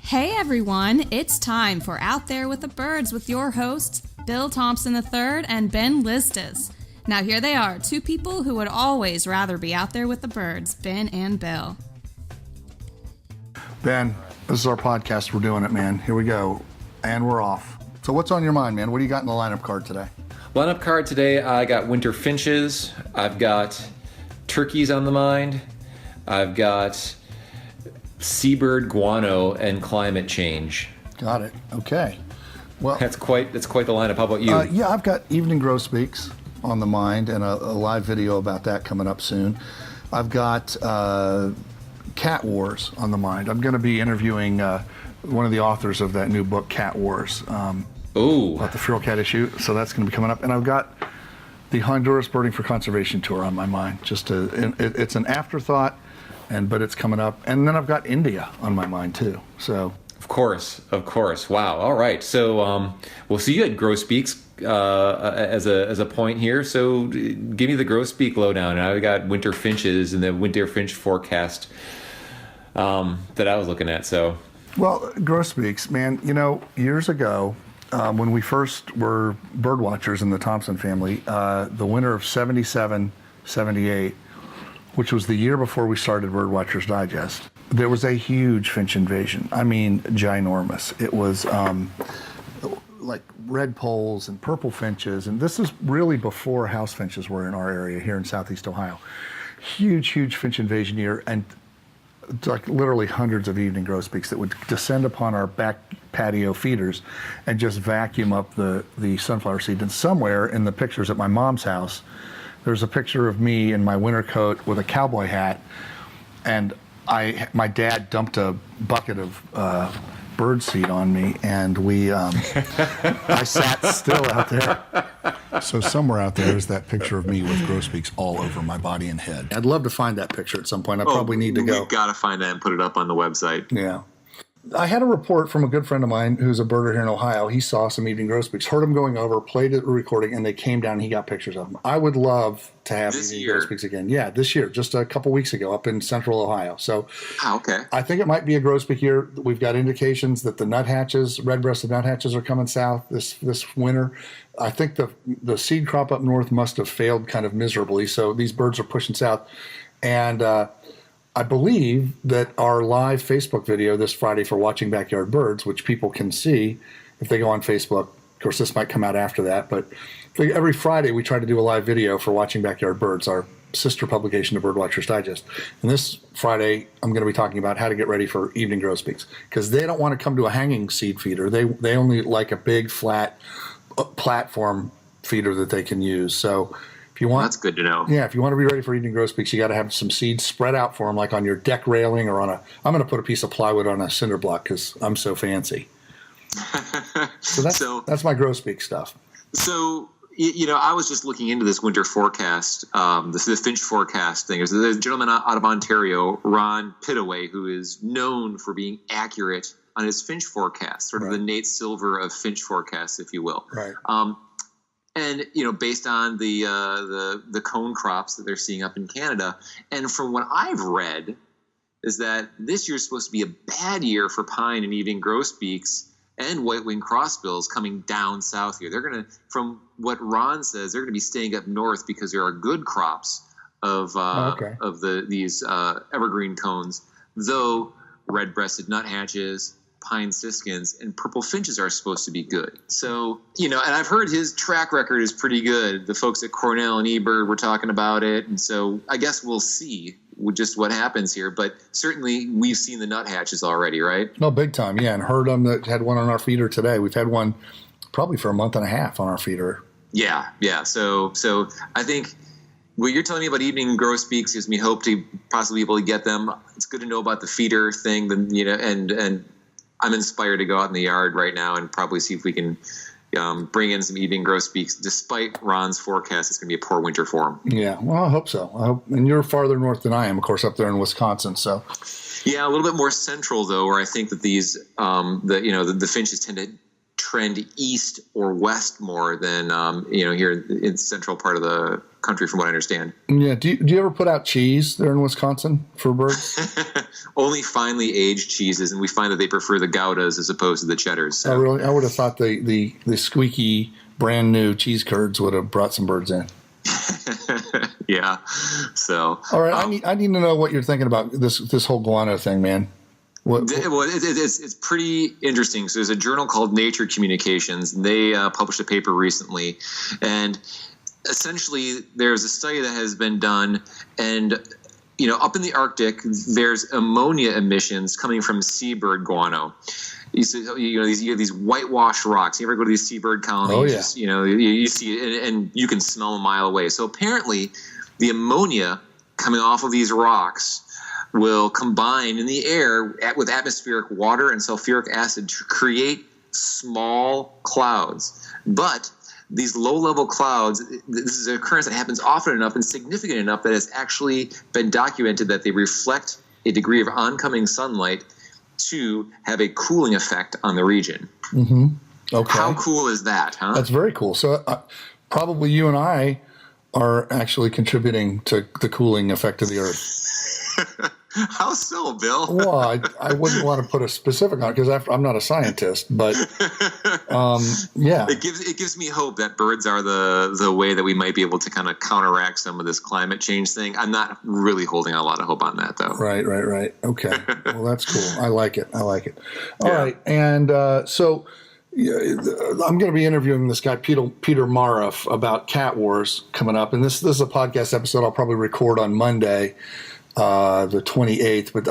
Hey everyone, it's time for Out There with the Birds with your hosts, Bill Thompson III and Ben Lizdas. Now here they are, two people who would always rather be out there with the birds, Ben and Bill. Ben, this is our podcast. We're doing it, man. Here we go. And we're off. So what's on your mind, man? What do you got in the lineup card today? Lineup card today, I got winter finches. I've got turkeys on the mind. I've got seabird, guano, and climate change. Got it. Okay. Well, that's quite the lineup. How about you? Yeah, I've got evening grosbeaks on the mind and a live video about that coming up soon. I've got Cat Wars on the mind. I'm going to be interviewing one of the authors of that new book, Cat Wars. About the feral cat issue. So that's going to be coming up. And I've got the Honduras Birding for Conservation tour on my mind. It's an afterthought, but it's coming up. And then I've got India on my mind too. So Of course. Wow. All right. So we'll see you at grosbeaks as a point here. So give me the grosbeak lowdown. I've got winter finches and the winter finch forecast that I was looking at. So, well, grosbeaks, man. You know, years ago, when we first were bird watchers in the Thompson family, the winter of 77, 78, which was the year before we started Bird Watchers Digest, there was a huge finch invasion. I mean, ginormous. It was like red poles and purple finches, and this is really before house finches were in our area here in Southeast Ohio. Huge finch invasion year, and like literally hundreds of evening grosbeaks that would descend upon our back patio feeders and just vacuum up the sunflower seed. And somewhere in the pictures at my mom's house, there's a picture of me in my winter coat with a cowboy hat, and my dad dumped a bucket of bird seed on me, and I sat still out there. So somewhere out there is that picture of me with grosbeaks all over my body and head. I'd love to find that picture at some point. I probably need to go. We've got to find that and put it up on the website. Yeah. I had a report from a good friend of mine who's a birder here in Ohio. He saw some evening grosbeaks, heard them going over, played the recording, and they came down and he got pictures of them. I would love to have evening grosbeaks again. Yeah, this year, just a couple weeks ago up in central Ohio. So okay. I think it might be a grosbeak year. We've got indications that the nuthatches, red-breasted nuthatches, are coming south this winter. I think the seed crop up north must have failed kind of miserably, so these birds are pushing south. And I believe that our live Facebook video this Friday for Watching Backyard Birds, which people can see if they go on Facebook. Of course, this might come out after that, but every Friday we try to do a live video for Watching Backyard Birds, our sister publication to Bird Watchers Digest. And this Friday, I'm going to be talking about how to get ready for evening grosbeaks, because they don't want to come to a hanging seed feeder. They only like a big, flat platform feeder that they can use. So if you want, that's good to know. Yeah, if you want to be ready for evening grosbeaks, you got to have some seeds spread out for them, like on your deck railing or I'm going to put a piece of plywood on a cinder block because I'm so fancy. So that's my grosbeak stuff. So, you know, I was just looking into this winter forecast, the finch forecast thing. There's a gentleman out of Ontario, Ron Pittaway, who is known for being accurate on his finch forecast, sort of the Nate Silver of finch forecasts, if you will. Right. And, you know, based on the cone crops that they're seeing up in Canada. And from what I've read is that this year is supposed to be a bad year for pine and evening grosbeaks and white-winged crossbills coming down south here. They're going to, from what Ron says, they're going to be staying up north because there are good crops of these evergreen cones, though red-breasted nuthatches, pine siskins, and purple finches are supposed to be good. So, you know, and I've heard his track record is pretty good. The folks at Cornell and eBird were talking about it, and so I guess we'll see just what happens here. But certainly we've seen the nuthatches already, right? No, big time, yeah, and heard them. That had one on our feeder today. We've had one probably for a month and a half on our feeder. Yeah. So I think what you're telling me about evening grosbeaks gives me hope to possibly be able to get them. It's good to know about the feeder thing, you know, and I'm inspired to go out in the yard right now and probably see if we can bring in some evening grosbeaks. Despite Ron's forecast, it's going to be a poor winter for him. Yeah, well, I hope so. And you're farther north than I am, of course, up there in Wisconsin. So, yeah, a little bit more central though, where I think that these, the finches tend to trend east or west more than here in the central part of the country, from what I understand. Yeah. Do you ever put out cheese there in Wisconsin for birds? Only finely aged cheeses, and we find that they prefer the Goudas as opposed to the Cheddars. So. Oh, really? I would have thought the squeaky brand new cheese curds would have brought some birds in. Yeah. So. All right. I need to know what you're thinking about this whole guano thing, man. Well, it's pretty interesting. So there's a journal called Nature Communications, and they published a paper recently, and essentially there's a study that has been done, and up in the Arctic there's ammonia emissions coming from seabird guano. You have these whitewashed rocks. You ever go to these seabird colonies? Oh, yeah. You see it, and you can smell them a mile away. So apparently the ammonia coming off of these rocks will combine in the air with atmospheric water and sulfuric acid to create small clouds. But these low-level clouds, this is an occurrence that happens often enough and significant enough that it's actually been documented that they reflect a degree of oncoming sunlight to have a cooling effect on the region. Mm-hmm. Okay. How cool is that, huh? That's very cool. So probably you and I are actually contributing to the cooling effect of the Earth. How so, Bill? Well, I wouldn't want to put a specific on it because I'm not a scientist, but yeah. It gives me hope that birds are the way that we might be able to kind of counteract some of this climate change thing. I'm not really holding a lot of hope on that, though. Right. Okay. Well, that's cool. I like it. All right. And so I'm going to be interviewing this guy, Peter Mara, about cat wars coming up. And this is a podcast episode I'll probably record on Monday, the 28th, but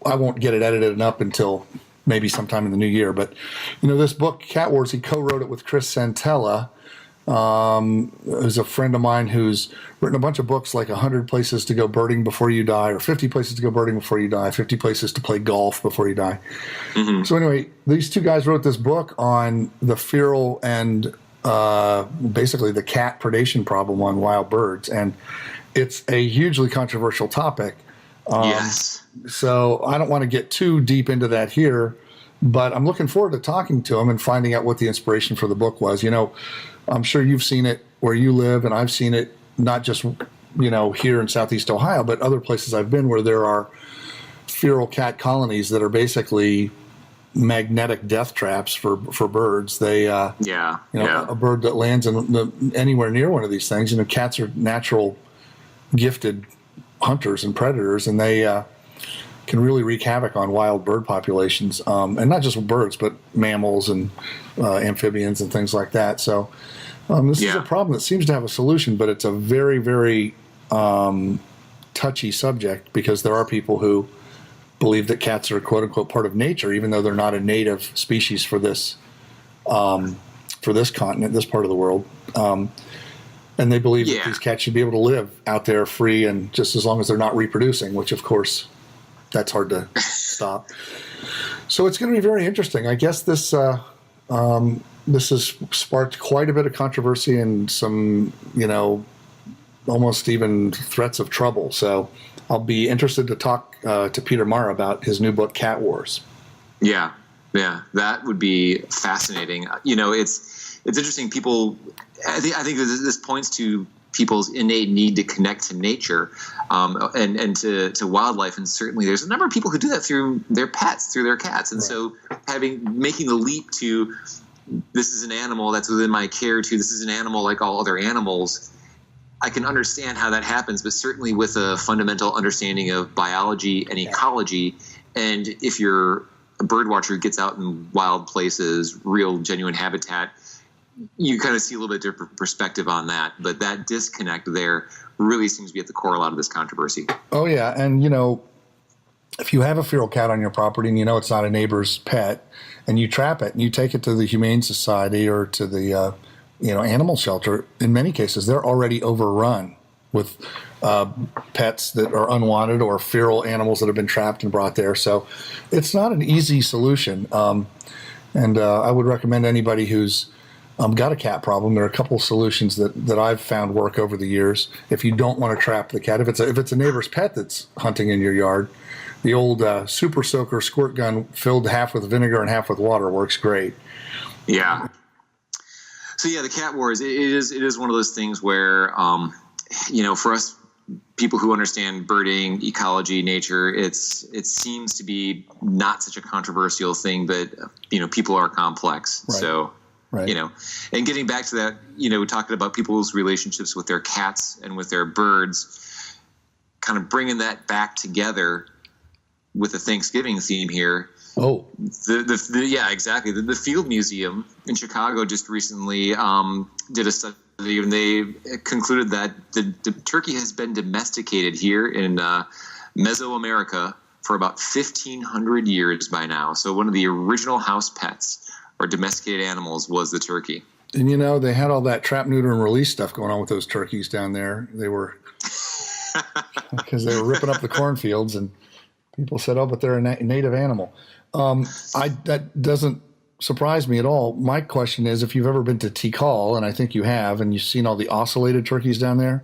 I won't get it edited up until maybe sometime in the new year. But, this book, Cat Wars, he co-wrote it with Chris Santella, who's a friend of mine who's written a bunch of books like 100 Places to Go Birding Before You Die, or 50 Places to Go Birding Before You Die, 50 Places to Play Golf Before You Die. Mm-hmm. So anyway, these two guys wrote this book on the feral and basically the cat predation problem on wild birds. And it's a hugely controversial topic. Yes. So I don't want to get too deep into that here, but I'm looking forward to talking to him and finding out what the inspiration for the book was. I'm sure you've seen it where you live, and I've seen it not just, here in Southeast Ohio, but other places I've been where there are feral cat colonies that are basically magnetic death traps for birds. They, a bird that lands anywhere near one of these things, cats are natural gifted hunters and predators, and they can really wreak havoc on wild bird populations, and not just birds, but mammals and amphibians and things like that. So this is a problem that seems to have a solution, but it's a very, very touchy subject because there are people who believe that cats are quote unquote part of nature, even though they're not a native species for this continent, this part of the world. And they believe that these cats should be able to live out there free and just as long as they're not reproducing, which of course that's hard to stop. So it's going to be very interesting. I guess this has sparked quite a bit of controversy and some, almost even threats of trouble. So I'll be interested to talk to Peter Mara about his new book, Cat Wars. Yeah, that would be fascinating. It's interesting. I think this points to people's innate need to connect to nature and to wildlife, and certainly there's a number of people who do that through their pets, through their cats, and so making the leap to this is an animal that's within my care to this is an animal like all other animals. I can understand how that happens, but certainly with a fundamental understanding of biology and ecology, and if you're a bird watcher who gets out in wild places, real genuine habitat, you kind of see a little bit different perspective on that. But that disconnect there really seems to be at the core of a lot of this controversy. Oh, yeah. And, if you have a feral cat on your property and it's not a neighbor's pet and you trap it and you take it to the Humane Society or to the, animal shelter, in many cases, they're already overrun with pets that are unwanted or feral animals that have been trapped and brought there. So it's not an easy solution. And I would recommend anybody who's got a cat problem. There are a couple of solutions that I've found work over the years. If you don't want to trap the cat, if it's a neighbor's pet that's hunting in your yard, the old super soaker squirt gun filled half with vinegar and half with water works great. Yeah. So yeah, the cat wars. It is one of those things where, for us people who understand birding, ecology, nature, it seems to be not such a controversial thing, but people are complex. Right. So. Right. And getting back to that, talking about people's relationships with their cats and with their birds, kind of bringing that back together with the Thanksgiving theme here. Oh, yeah, exactly. The Field Museum in Chicago just recently did a study, and they concluded that the turkey has been domesticated here in Mesoamerica for about 1,500 years by now. So one of the original house pets or domesticated animals was the turkey. And they had all that trap, neuter, and release stuff going on with those turkeys down there. They were because they were ripping up the cornfields, and people said, "Oh, but they're a native animal." That doesn't surprise me at all. My question is, if you've ever been to Tikal, and I think you have, and you've seen all the ocellated turkeys down there,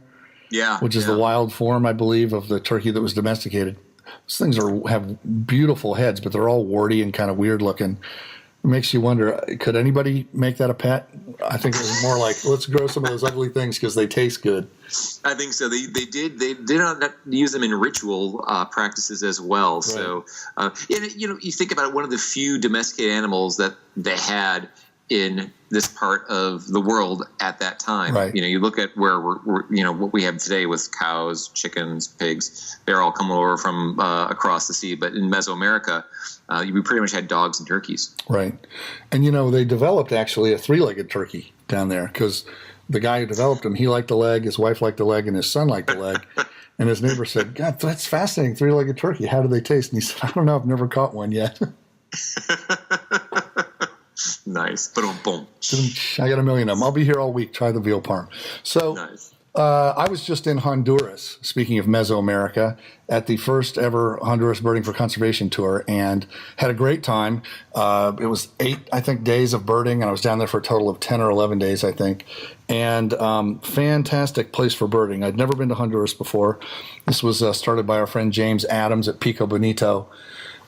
which is the wild form, I believe, of the turkey that was domesticated. Those things have beautiful heads, but they're all warty and kind of weird looking. It makes you wonder, could anybody make that a pet? I think it was more like, let's grow some of those ugly things because they taste good. I think so. They did not use them in ritual practices as well. Right. So, you think about it, one of the few domesticated animals that they had in this part of the world at that time. Right. You look at where we're what we have today with cows, chickens, pigs. They're all coming over from across the sea. But in Mesoamerica, we pretty much had dogs and turkeys. Right. And, they developed actually a three-legged turkey down there because the guy who developed him, he liked the leg, his wife liked the leg, and his son liked the leg. And his neighbor said, "God, that's fascinating, three-legged turkey. How do they taste?" And he said, "I don't know. I've never caught one yet." Nice. Boom, boom. I got a million of them. I'll be here all week. Try the veal parm. So nice. I was just in Honduras, speaking of Mesoamerica, at the first ever Honduras Birding for Conservation tour, and had a great time. It was 8, I think, days of birding, and I was down there for a total of 10 or 11 days, I think. And fantastic place for birding. I'd never been to Honduras before. This was started by our friend James Adams at Pico Bonito.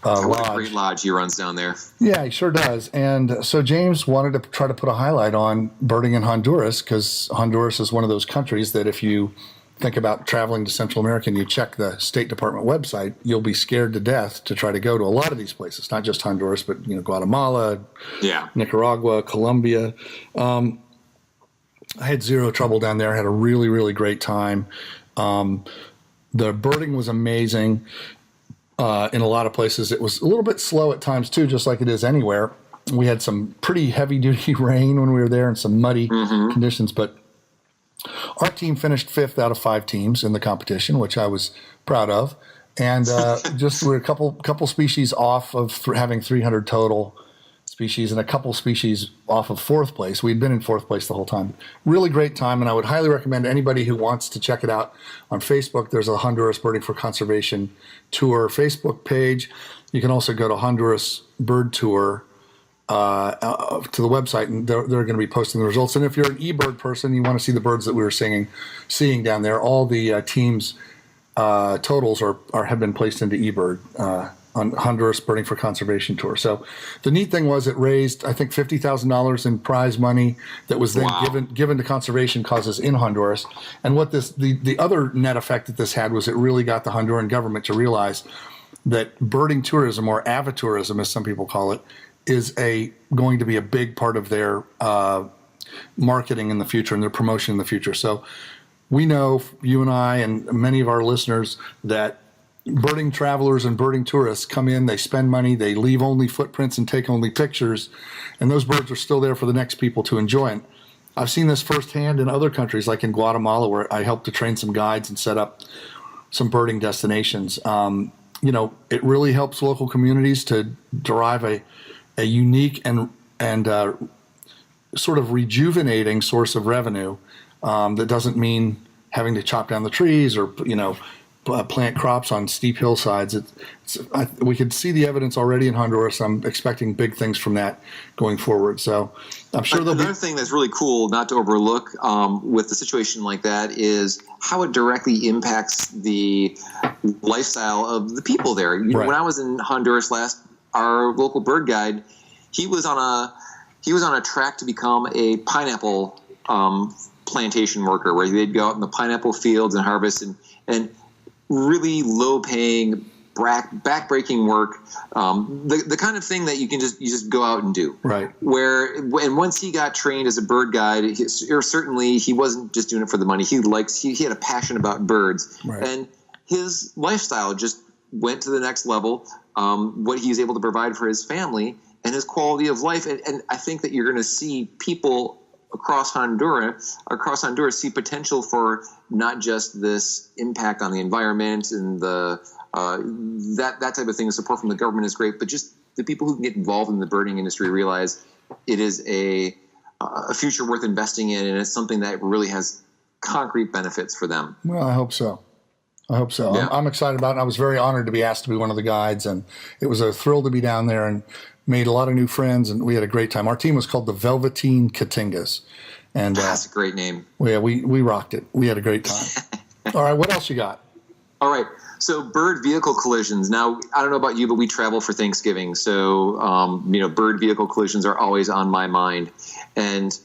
What a great lodge he runs down there. Yeah, he sure does. And so James wanted to try to put a highlight on birding in Honduras because Honduras is one of those countries that if you think about traveling to Central America and you check the State Department website, you'll be scared to death to try to go to a lot of these places, not just Honduras, but Guatemala, Nicaragua, Colombia. I had zero trouble down there. I had a really, really great time. The birding was amazing. In a lot of places, it was a little bit slow at times too, just like it is anywhere. We had some pretty heavy-duty rain when we were there and some muddy conditions, but our team finished 5th out of 5 teams in the competition, which I was proud of. And we're a couple species off of having 300 total species and a couple species off of 4th place. We'd been in 4th place the whole time. Really great time, and I would highly recommend anybody who wants to check it out on Facebook. There's a Honduras Birding for Conservation Tour Facebook page. You can also go to Honduras Bird Tour to the website, and they're going to be posting the results. And if you're an eBird person, you want to see the birds that we were seeing down there, all the teams' totals have been placed into eBird on Honduras Birding for Conservation Tour. So the neat thing was it raised, I think, $50,000 in prize money that was then given to conservation causes in Honduras. And what the other net effect that this had was it really got the Honduran government to realize that birding tourism, or avitourism as some people call it, is going to be a big part of their marketing in the future and their promotion in the future. So we know, you and I and many of our listeners, that birding travelers and birding tourists come in, they spend money, they leave only footprints and take only pictures, and those birds are still there for the next people to enjoy. And I've seen this firsthand in other countries, like in Guatemala, where I helped to train some guides and set up some birding destinations. It really helps local communities to derive a unique and sort of rejuvenating source of revenue that doesn't mean having to chop down the trees or, plant crops on steep hillsides. We could see the evidence already in Honduras. I'm expecting big things from that going forward. So I'm sure another thing that's really cool not to overlook with a situation like that is how it directly impacts the lifestyle of the people there. When I was in Honduras last, our local bird guide, he was on he was on a track to become a pineapple plantation worker, where they'd go out in the pineapple fields and harvest and really low-paying, back-breaking work, the kind of thing that you just go out and do. Right. And once he got trained as a bird guide, certainly he wasn't just doing it for the money. He had a passion about birds, right. And his lifestyle just went to the next level. What he was able to provide for his family and his quality of life, and I think that you're going to see people across Honduras see potential for not just this impact on the environment and that type of thing. Support from the government is great, but just the people who can get involved in the birding industry realize it is a future worth investing in, and it's something that really has concrete benefits for them. Well, I hope so. Yeah. I'm excited about it. I was very honored to be asked to be one of the guides, and it was a thrill to be down there and made a lot of new friends, and we had a great time. Our team was called the Velveteen Catingas. And that's a great name. Yeah, we rocked it. We had a great time. All right, what else you got? All right. So bird vehicle collisions. Now, I don't know about you, but we travel for Thanksgiving. So, bird vehicle collisions are always on my mind. And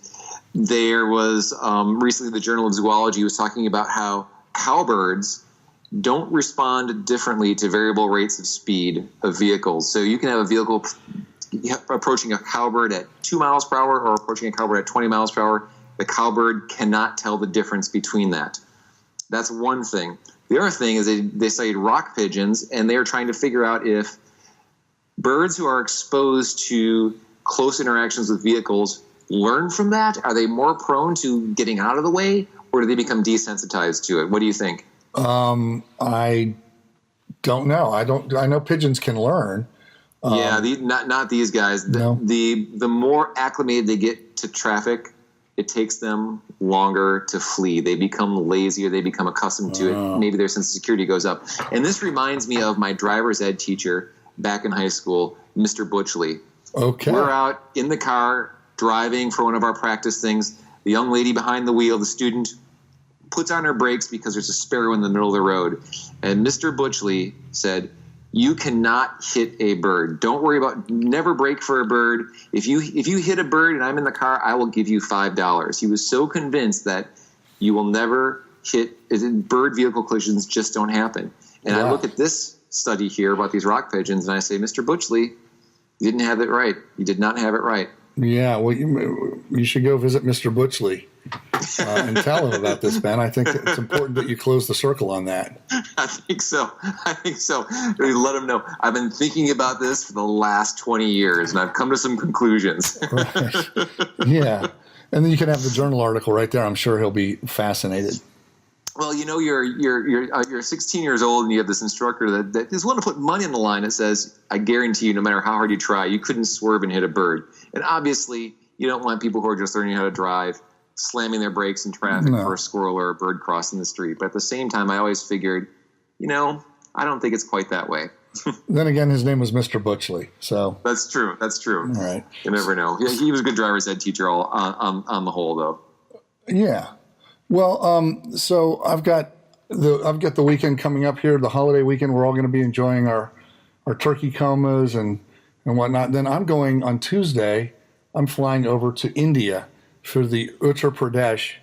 there was recently the Journal of Zoology was talking about how cowbirds don't respond differently to variable rates of speed of vehicles. So you can have a vehicle approaching a cowbird at 2 miles per hour or approaching a cowbird at 20 miles per hour. The cowbird cannot tell the difference between that. That's one thing. The other thing is they studied rock pigeons, and they are trying to figure out if birds who are exposed to close interactions with vehicles learn from that. Are they more prone to getting out of the way, or do they become desensitized to it? What do you think? I don't know. I know pigeons can learn. Not these guys. No. The more acclimated they get to traffic, it takes them longer to flee. They become lazier. They become accustomed to it. Maybe their sense of security goes up. And this reminds me of my driver's ed teacher back in high school, Mr. Butchley. Okay. We're out in the car driving for one of our practice things. The young lady behind the wheel, the student, puts on her brakes because there's a sparrow in the middle of the road. And Mr. Butchley said, "You cannot hit a bird. Don't worry about, never brake for a bird. If you hit a bird and I'm in the car, I will give you $5. He was so convinced that you will never hit, bird vehicle collisions just don't happen. And Wow. I look at this study here about these rock pigeons and I say, Mr. Butchley, you didn't have it right. You did not have it right. Yeah, well, you should go visit Mr. Butchley and tell him about this, Ben. I think it's important that you close the circle on that. I think so. Let him know. I've been thinking about this for the last 20 years, and I've come to some conclusions. Right. Yeah. And then you can have the journal article right there. I'm sure he'll be fascinated. Well, you're 16 years old, and you have this instructor that is willing to put money on the line that says, I guarantee you, no matter how hard you try, you couldn't swerve and hit a bird. And obviously, you don't want people who are just learning how to drive slamming their brakes in traffic for a squirrel or a bird crossing the street. But at the same time, I always figured, I don't think it's quite that way. Then again, his name was Mr. Butchley. So That's true. All right. You never know. He was a good driver's ed teacher on the whole, though. Yeah. Well, so I've got the weekend coming up here, the holiday weekend. We're all going to be enjoying our turkey comas and whatnot. Then I'm going on Tuesday. I'm flying over to India for the Uttar Pradesh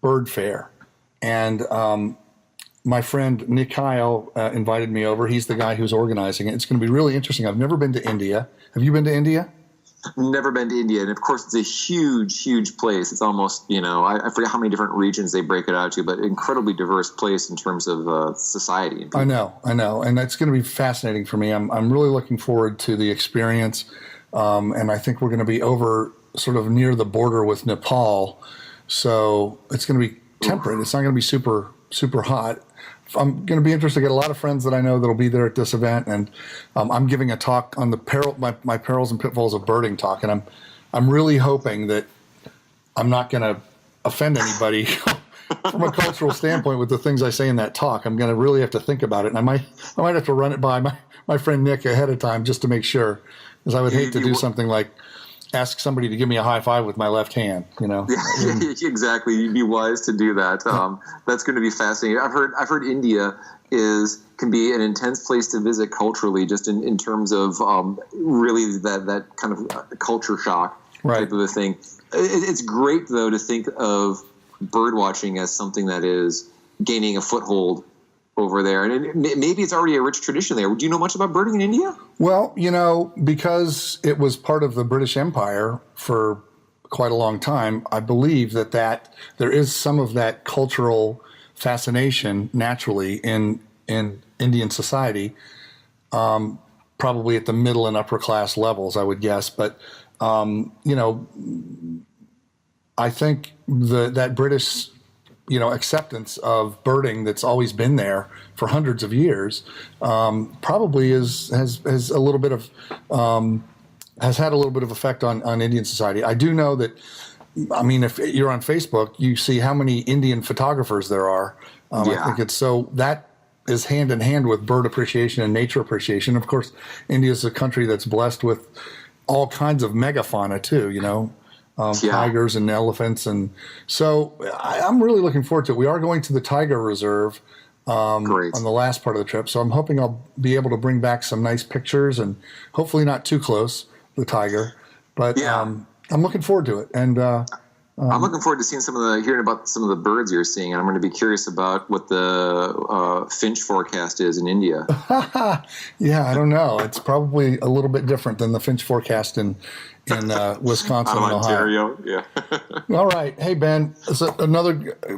Bird Fair. And my friend Nick Kyle invited me over. He's the guy who's organizing it. It's going to be really interesting. I've never been to India. Have you been to India? Never been to India. And of course, it's a huge, huge place. It's almost, I forget how many different regions they break it out to, but incredibly diverse place in terms of society. I know. And that's going to be fascinating for me. I'm really looking forward to the experience. And I think we're going to be over sort of near the border with Nepal. So it's going to be temperate. It's not going to be super, super hot. I'm going to be interested to get a lot of friends that I know that'll be there at this event. And I'm giving a talk on the my perils and pitfalls of birding talk. And I'm really hoping that I'm not going to offend anybody from a cultural standpoint with the things I say in that talk. I'm going to really have to think about it. And I might have to run it by my friend Nick ahead of time just to make sure, because I would hate to do something like ask somebody to give me a high five with my left hand, Yeah, exactly. You'd be wise to do that. That's going to be fascinating. I've heard India can be an intense place to visit culturally, just in terms of really that kind of culture shock. type of a thing. It's great, though, to think of bird watching as something that is gaining a foothold over there. And maybe it's already a rich tradition there. Do you know much about birding in India? Well, because it was part of the British Empire for quite a long time, I believe that there is some of that cultural fascination naturally in Indian society, probably at the middle and upper class levels, I would guess. But, I think that British acceptance of birding that's always been there for hundreds of years, probably has a little bit of has had a little bit of effect on Indian society. I do know that. I mean, if you're on Facebook, you see how many Indian photographers there are. I think it's so that is hand in hand with bird appreciation and nature appreciation. Of course, India is a country that's blessed with all kinds of megafauna too. Tigers and elephants. And so I'm really looking forward to it. We are going to the tiger reserve on the last part of the trip. So I'm hoping I'll be able to bring back some nice pictures and hopefully not too close to the tiger. But I'm looking forward to it. And I'm looking forward to hearing about some of the birds you're seeing. And I'm going to be curious about what the finch forecast is in India. Yeah, I don't know. It's probably a little bit different than the finch forecast in Wisconsin and Ontario. Ohio. Yeah. All right. Hey, Ben,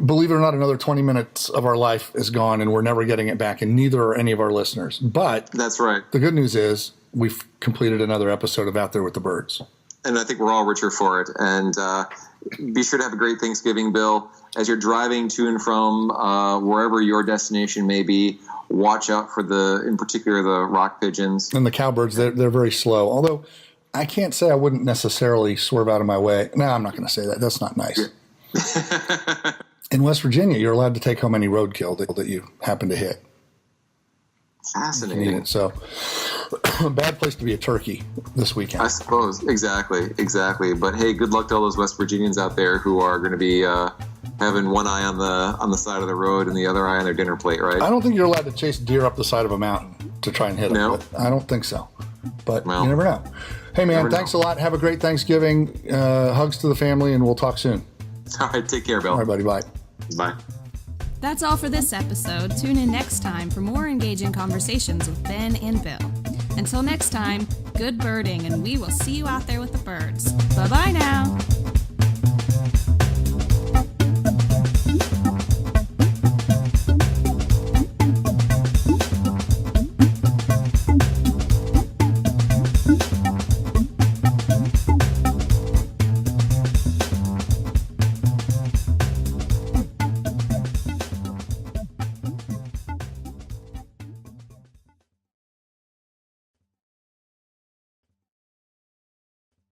believe it or not, another 20 minutes of our life is gone and we're never getting it back, and neither are any of our listeners. But that's right. The good news is we've completed another episode of Out There with the Birds. And I think we're all richer for it. And be sure to have a great Thanksgiving, Bill. As you're driving to and from wherever your destination may be, watch out for in particular, the rock pigeons. And the cowbirds, they're very slow. Although I can't say I wouldn't necessarily swerve out of my way. No, I'm not going to say that. That's not nice. Yeah. In West Virginia, you're allowed to take home any roadkill that you happen to hit. Fascinating. So, a bad place to be a turkey this weekend. I suppose. Exactly. But hey, good luck to all those West Virginians out there who are going to be having one eye on the side of the road and the other eye on their dinner plate, right? I don't think you're allowed to chase deer up the side of a mountain to try and hit them. No? I don't think so. But you never know. Hey, man, thanks a lot. Have a great Thanksgiving. Hugs to the family, and we'll talk soon. All right, take care, Bill. All right, buddy. Bye. Bye. That's all for this episode. Tune in next time for more engaging conversations with Ben and Bill. Until next time, good birding, and we will see you out there with the birds. Bye-bye now.